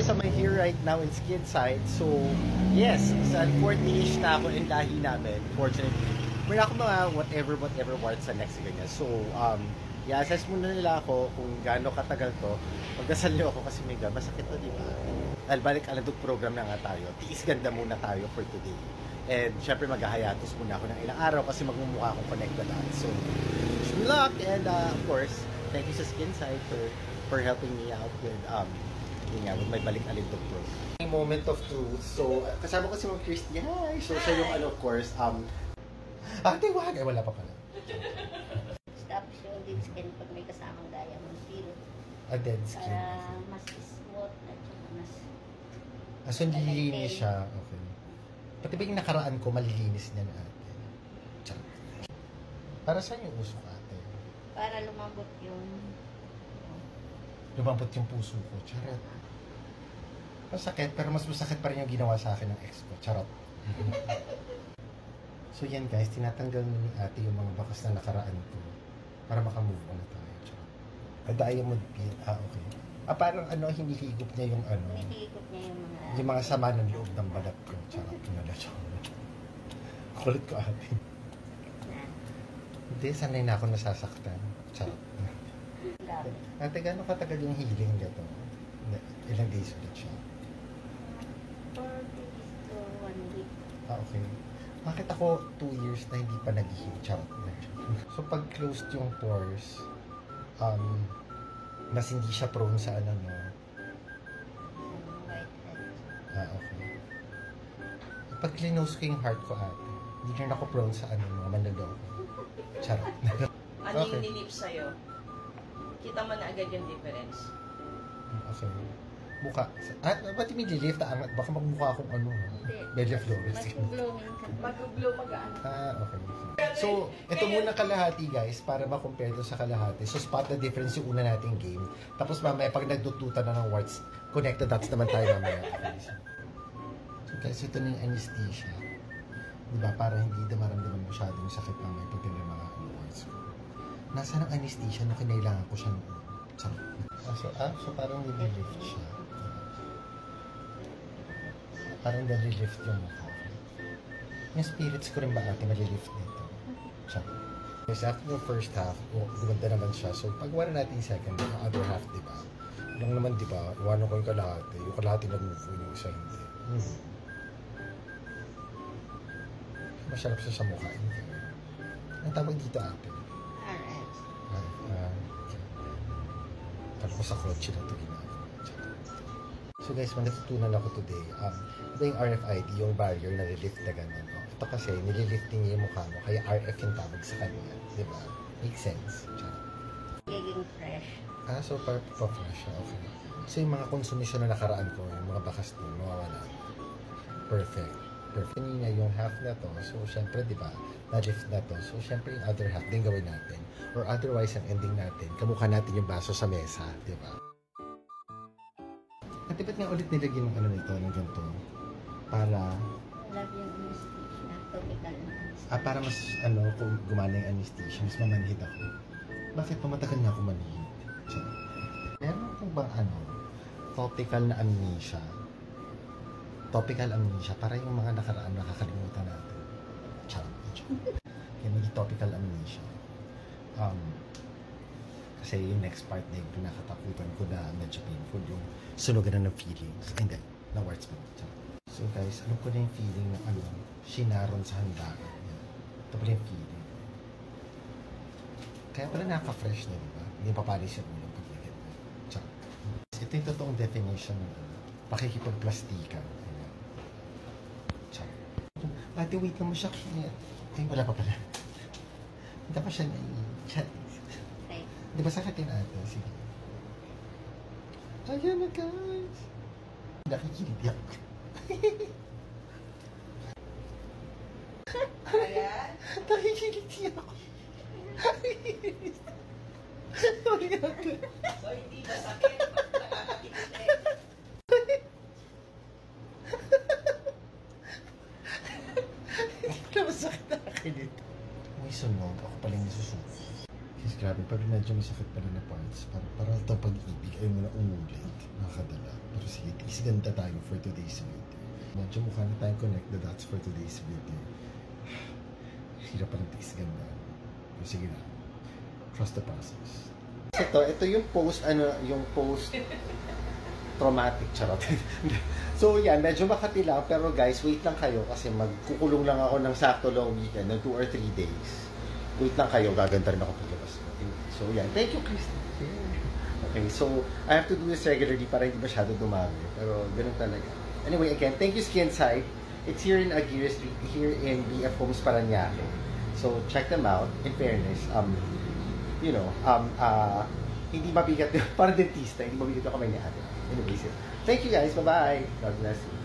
I'm here right now in Skinside. So, yes, sa 40-ish na ako in lahi namin, fortunately. Meron ako mga whatever parts sa next ganyan. So, i-assess muna nila ako kung gaano katagal to. Pagdasal niyo ako kasi may masakit to, di ba? Balik aladog program na nga tayo. Tiis ganda muna tayo for today. And syempre maghahayatos muna ako ng ilang araw kasi magmumukha akong connected lahat. So, good luck! And of course, thank you sa Skinside for helping me out with with my balik alindog program. Moment of truth. So, kasama ko si Ma'am Christy. Hi! So, siya yung of course, ate, wag! Ay, wala pa pala. Stop yung dead skin pag may kasamang gaya ng zero. A dead skin. Para mas smooth at saka mas... So, nililinis siya. Okay. Pati ba yung nakaraan ko, malilinis niya na ate? Charot. Para saan yung uso ko ate? Para lumambot yung... Lumambot yung puso ko. Charot. Masakit, pero mas masakit pa rin yung ginawa sa akin ng ex ko. Charot. So yan guys, tinatanggal ni ate yung mga bakas na nakaraan ko para makamove on na tayo. Charot. Diamond pin. Okay. Parang hindi higop niya yung Hinihigop niya yung mga sama ng loob ng balat ko. Charot. Kulit ko ate. Hindi, sanay na ako nasasaktan. Charot. Ate, gano'ng katagal yung healing nito? Ilang days ulit siya? 4 days to 1 week. Okay. Bakit ako 2 years na hindi pa nag-heal? Charot. So, pag closed yung pores, mas hindi siya prone sa okay. Pag clinose ko yung heart ko ate, hindi rin ako prone sa mga manloloko. Charot. Ano yung nilip sa'yo? Kita mo na agad yung difference. Okay. Mukha. Ba't yung nililift? Baka magmukha akong Bella Flores. Mag-glowing ka. Mag-glow mag-ano. Okay. So, ito muna kalahati guys, para ma-compare to sa kalahati. So, spot the difference yung una nating game. Tapos mamaya, pag nagdututan na ng words, connected dots naman tayo mamaya. Okay. So guys, ito na yung anesthesia. Diba? Para hindi na maramdaman masyadong sakit mamaya pag yung mga words ko. Nasaan ang anesthesia na kinailangan ko siya noon? So parang nililift siya. Parang nililift yung mukha. Yung spirits ko rin ba ate malilift nito? Kasi after the first half, gumanda naman siya. So pag wala natin yung second, yung other half, diba? Lang naman, diba? Iwanan ko yung kalahati. Yung kalahati nag-move, yung isa hindi. Masyarap siya sa mukha. Ang tawag dito ate? RF. Kala ko sa kotse na ito ginagawa. So guys, natutunan ako today. Ito yung RFID, yung barrier na nililift na gano'n. Ito kasi, nililifting niya yung mukha mo, kaya RF yung tawag sa kanya. Diba? Makes sense. Giging fresh. So pa-fresh siya. Okay. So yung mga konsumisyon na nakaraan ko, yung mga bakas doon, mawawala. Perfect. Kanina yung half na to, so syempre diba, na-lift na to, so syempre yung other half din gawin natin. Or otherwise, ang ending natin, kamukha natin yung baso sa mesa, diba? At ba't nga ulit nilagyan ng nito, ng ganito? Para... Love yung anesthesia, topical na anesthesia. Para mas, kung gumana yung anesthesia, mas mamanhid ako. Bakit pamatagal na ako manhid? Meron akong bang topical na amnesia? Topical amnesia, para yung mga nakaraan nakakalimutan natin. Kaya may topical amnesia. Kasi yung next part na yung pinakatakutan ko na medyo painful, yung sunugan na ng feelings. Hindi, na words pa. So guys, alam ko na yung feeling na sinaron sa handakan. Ito pala yung feeling. Kaya pala nakaka-fresh na, diba? Hindi papalis yung ulo pag nagit. Ito yung totoong definition ng pakikipagplastikan. Ate, wait na mo siya. Ay, wala pa pala. Hindi pa siya na-chat. Di ba sakatin ate? Sige. Ayan na guys. Nakikiliti ako. Ayan? Nakikiliti ako. Sorry ate. So, hindi ba sakit? Nakakakiliti. Masakit na akin ito. May sunog. Ako pala yung nasusunog. Kasi grabe pero medyo masakit pala na parts. Para ito pag-ibig, ayaw mo na umulit. Nakakadala. Pero sige, tiis ganda tayo for today's video. Medyo mukha na tayong connect the dots for today's video. Hirap pa ng tiis ganda. Pero sige na. Trust the process. Ito yung post traumatic, charot. So yan, medyo makati lang, pero guys, wait lang kayo kasi magkukulong lang ako ng sakto long weekend, ng 2 or 3 days. Wait lang kayo, gaganda rin ako paglabas. So yan, thank you, Kristen. Okay, so I have to do this regularly para hindi masyado dumami, pero ganun talaga. Anyway, again, thank you, Skinside. It's here in Aguirre Street, here in BF Homes, Parañaque. So check them out. In fairness, hindi mabigat, parang dentista, hindi mabigat yung kamay ni ate. Anyways, thank you guys. Bye-bye. God bless you.